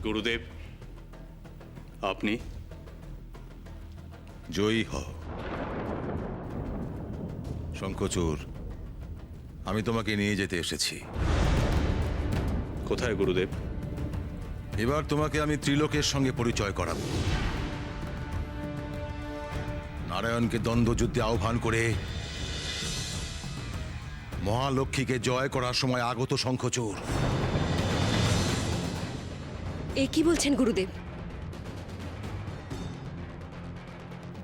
গুরুদেব, আপনি জয়ী হও শঙ্খচূড়। আমি তোমাকে নিয়ে যেতে এসেছি। কোথায় গুরুদেব? এবার তোমাকে আমি ত্রিলোকের সঙ্গে পরিচয় করাবো। নারায়ণকে দ্বন্দ্বযুদ্ধে আহ্বান করে মহালক্ষ্মীকে জয় করার সময় আগত শঙ্খচূড়। এ কি বলছেন গুরুদেব?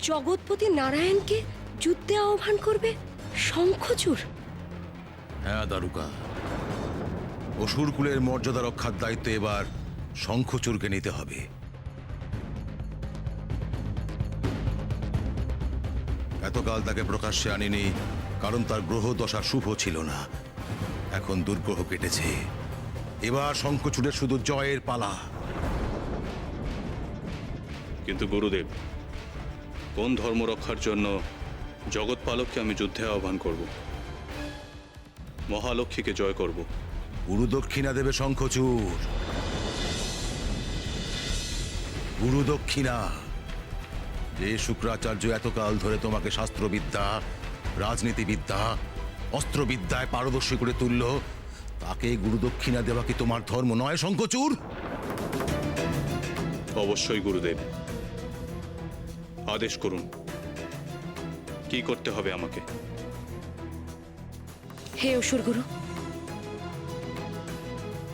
জগৎপতি নারায়ণকে যুদ্ধে আহ্বান করবে শঙ্খচূড়? হ্যাঁ দারুকা, অসুরকুলের মর্যাদা রক্ষার দায়িত্ব এবার শঙ্খচূড়কে নিতে হবে। এতকাল তাকে প্রকাশ্যে আনিনি, কারণ তার গ্রহ দশা শুভ ছিল না। এখন দুর্গ্রহ কেটেছে, এবার শঙ্খচূড়ের শুধু জয়ের পালা। কিন্তু গুরুদেব, কোন ধর্ম রক্ষার জন্য জগৎপালককে আমি যুদ্ধে আহ্বান করব? মহালক্ষ্মীকে জয় করব। গুরু দক্ষিণা দেবে শঙ্খচূড়, গুরু দক্ষিণা। যে শুক্রাচার্য এতকাল ধরে তোমাকে শাস্ত্রবিদ্যা, রাজনীতিবিদ্যা, অস্ত্রবিদ্যায় পারদর্শী করে তুলল, তাকে গুরু দক্ষিণা দেওয়া কি তোমার ধর্ম নয় শঙ্খচূড়? অবশ্যই গুরুদেব, আদেশ করুন, কি করতে হবে আমাকে? হে অসুরগুরু,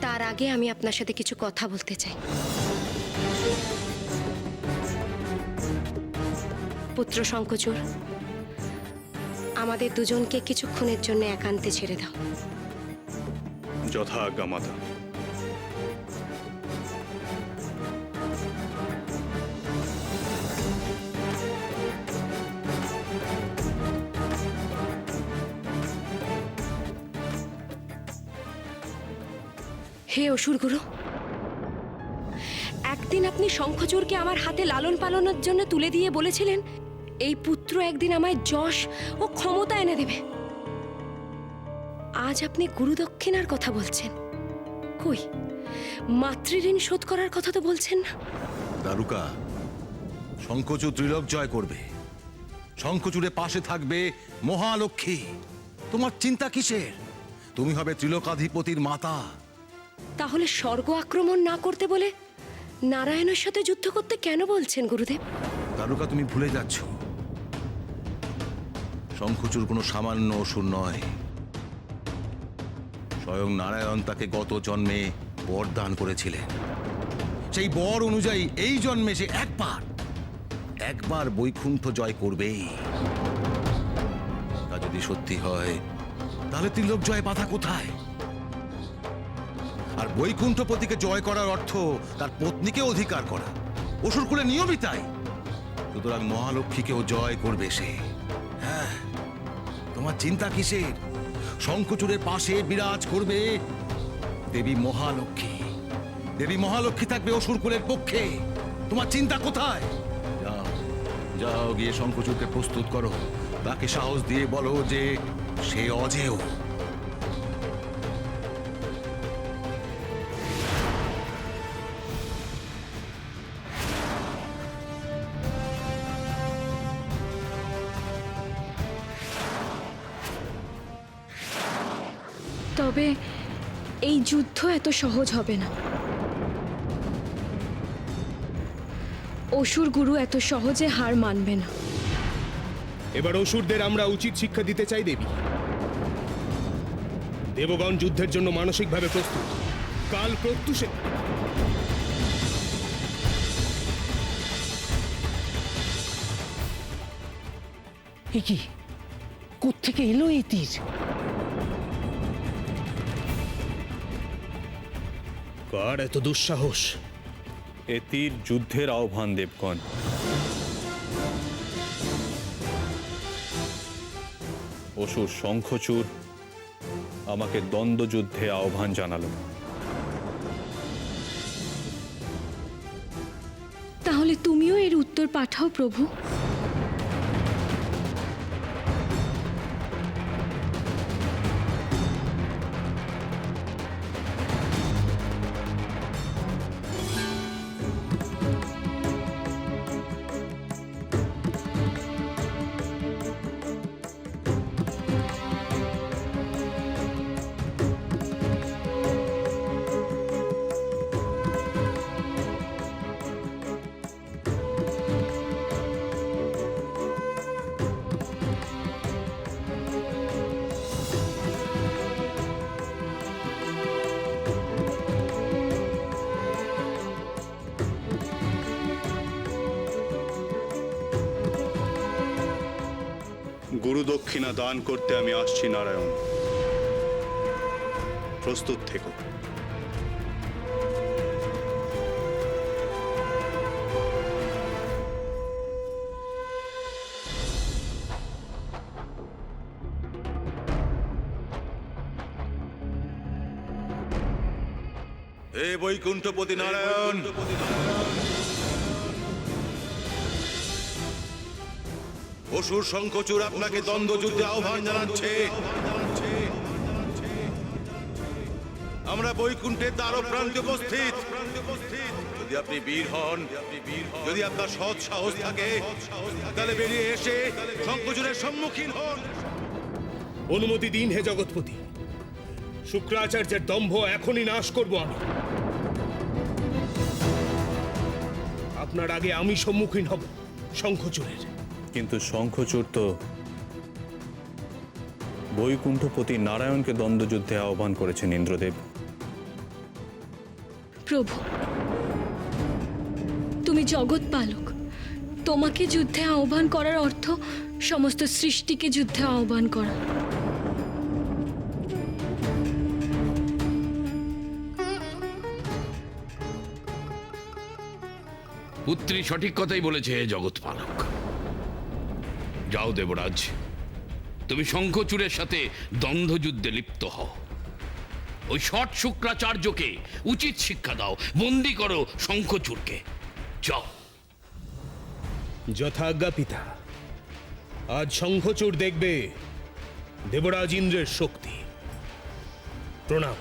তার আগে আমি আপনার সাথে কিছু কথা বলতে চাই। পুত্র শঙ্খচূড়, আমাদের দুজনকে কিছুক্ষণের জন্য একান্তে ছেড়ে দাও। যথা আজ্ঞা মাতা। হে অসুরগুরু, একদিন আপনি শঙ্খচূড়কে আমার হাতে লালন পালনের জন্য তুলে দিয়ে বলেছিলেন, এই পুত্র একদিন আমায় যশ ও ক্ষমতা এনে দেবে। আজ আপনি গুরুদক্ষিণার কথা বলছেন। কই, মাতৃঋণ শোধ করার কথা তো বলছেন না। দারুকা, শঙ্খচূড় ত্রিলোক জয় করবে। শঙ্খচূড়ের পাশে থাকবে মহালক্ষ্মী। তোমার চিন্তা কিসের? তুমি হবে ত্রিলোকাধিপতির মাতা। তাহলে স্বর্গ আক্রমণ না করতে বলে নারায়ণের সাথে যুদ্ধ করতে কেন বলছেন গুরুদেব? দারুকা, তুমি ভুলে যাচ্ছ, শঙ্খচূড় কোনো সামান্য অসুর নয়। স্বয়ং নারায়ণ তাকে গত জন্মে বর দান করেছিলেন। সেই বর অনুযায়ী এই জন্মে সে একবার বৈকুণ্ঠ জয় করবেই। তা যদি সত্যি হয়, তাহলে ত্রিলোক জয় বাধা কোথায়? আর বৈকুণ্ঠপতিকে জয় করার অর্থ তার পত্নীকে অধিকার করা। অসুরকুলে নিয়মই তাই। সুতরাং মহালক্ষ্মীকেও জয় করবে সে। হ্যাঁ, তোমার চিন্তা কিসের? শঙ্খচূড়ের পাশে বিরাজ করবে দেবী মহালক্ষ্মী। দেবী মহালক্ষ্মী থাকবে অসুরকুলের পক্ষে। তোমার চিন্তা কোথায়? যাও, যাও গিয়ে শঙ্খচূড়কে প্রস্তুত করো। তাকে সাহস দিয়ে বলো যে সে অজেয়। তবে এই যুদ্ধ এত সহজ হবে না। অসুর গুরু এত সহজে হার মানবে না। এবার অসুরদের আমরা উচিত শিক্ষা দিতে চাই দেবী। দেবগণ যুদ্ধের জন্য মানসিকভাবে প্রস্তুত। কাল প্রত্যুষে কি কোত্থেকে এলো এই তীর? কার এত দুঃসাহস? এ তীর যুদ্ধের আহ্বান দেবগণ। অসুর শঙ্খচূড় আমাকে দ্বন্দ্বযুদ্ধে আহ্বান জানালো। তাহলে তুমিও এর উত্তর পাঠাও প্রভু। দক্ষিণা দান করতে আমি আসছি নারায়ণ। প্রস্তুত থেকো। হে বৈকুণ্ঠপতি নারায়ণ, অসুর শঙ্খচূড় আপনাকে দ্বন্দ্বযুদ্ধে আহ্বান জানাচ্ছে। আমরা বৈকুণ্ঠের দ্বার প্রান্তে উপস্থিত। যদি আপনি বীর হন, যদি আপনার সৎ সাহস থাকে, তাহলে বেরিয়ে এসে শঙ্খচূড়ের সম্মুখীন হন। অনুমতি দিন হে জগৎপতি, শুক্রাচার্যের দম্ভ এখনই নাশ করব আমি। আপনার আগে আমি সম্মুখীন হব শঙ্খচূড়ের। কিন্তু শঙ্খচূড় তো বৈকুণ্ঠপতি নারায়ণকে দ্বন্দ্বযুদ্ধে আহ্বান করেছেন ইন্দ্রদেব। প্রভু, তুমি জগৎ পালক, তোমাকে যুদ্ধে আহ্বান করার অর্থ সমস্ত সৃষ্টিকে যুদ্ধে আহ্বান করা। পুত্রী সঠিক কথাই বলেছে হে জগৎপালক। যাও দেবরাজ, তুমি শঙ্খচূড়ের সাথে দ্বন্দ্বযুদ্ধে লিপ্ত হও। ওই ষট শুক্রাচার্যকে উচিত শিক্ষা দাও, বন্দি করো শঙ্খচূড়কে। যাও। যথাজ্ঞা পিতা। আজ শঙ্খচূড় দেখবে দেবরাজ ইন্দ্রের শক্তি। প্রণাম।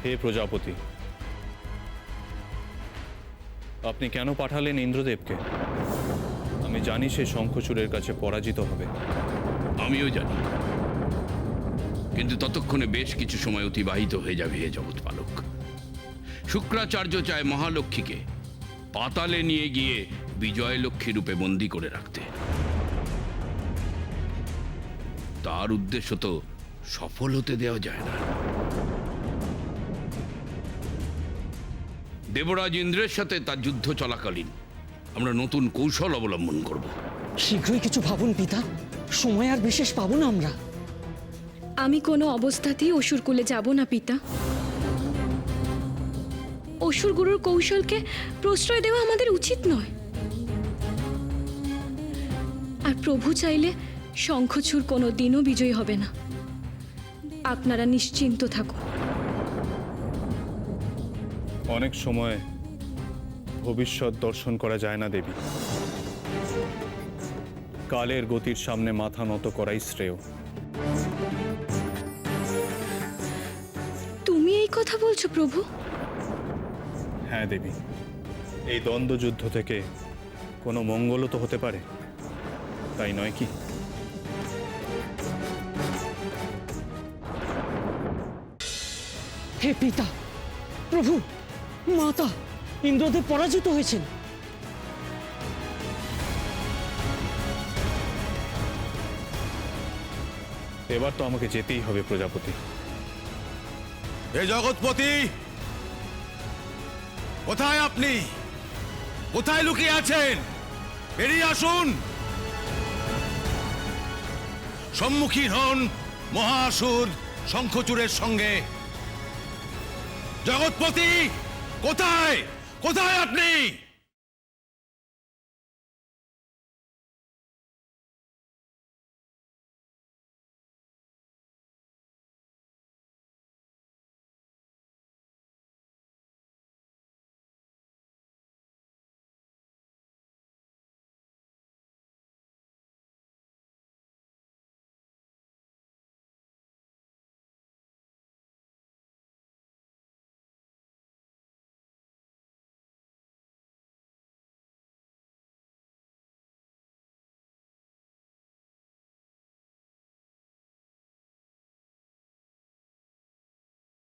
হে প্রজাপতি, আপনি কেন পাঠালেন ইন্দ্রদেবকে? আমি জানি সে শঙ্খচূড়ের কাছে পরাজিত হবে। আমিও জানি, কিন্তু ততক্ষণে বেশ কিছু সময় অতিবাহিত হয়ে যাবে হে জগৎপালক। শুক্রাচার্য চায় মহালক্ষ্মীকে পাতালে নিয়ে গিয়ে বিজয়লক্ষ্মী রূপে বন্দী করে রাখতে। তার উদ্দেশ্য তো সফল হতে দেওয়া যায় না। দেবরাজ ইন্দ্রের সাথে তার যুদ্ধ চলাকালীন আমরা নতুন কৌশল অবলম্বন করব। শীঘ্রই কিছু ভাবুন পিতা, সময় আর বিশেষ পাবো না আমরা। আমি কোনো অবস্থাতেই অসুরকুলে যাব না পিতা। অসুরগুরুর কৌশলকে প্রশ্রয় দেওয়া আমাদের উচিত নয়। আর প্রভু চাইলে শঙ্খচূড় কোনো দিনও বিজয়ী হবে না। আপনারা নিশ্চিন্ত থাকুন। অনেক সময় ভবিষ্যৎ দর্শন করা যায় না দেবী। কালের গতির সামনে মাথা নত করাই শ্রেয়। তুমি এই কথা বলছো প্রভু? হ্যাঁ দেবী, এই দ্বন্দ্বযুদ্ধ থেকে কোনো মঙ্গলও তো হতে পারে, তাই নয় কি? হে পিতা, প্রভু, মাতা, ইন্দ্রদেব পরাজিত হয়েছেন। এবার তো আমাকে যেতেই হবে প্রজাপতি। হে জগৎপতি, কোথায় আপনি? কোথায় লুকিয়ে আছেন? বেরিয়ে আসুন। সম্মুখীন হন মহাসুর শঙ্খচূড়ের সঙ্গে। জগৎপতি, কোথায়? কোথায় আপনি?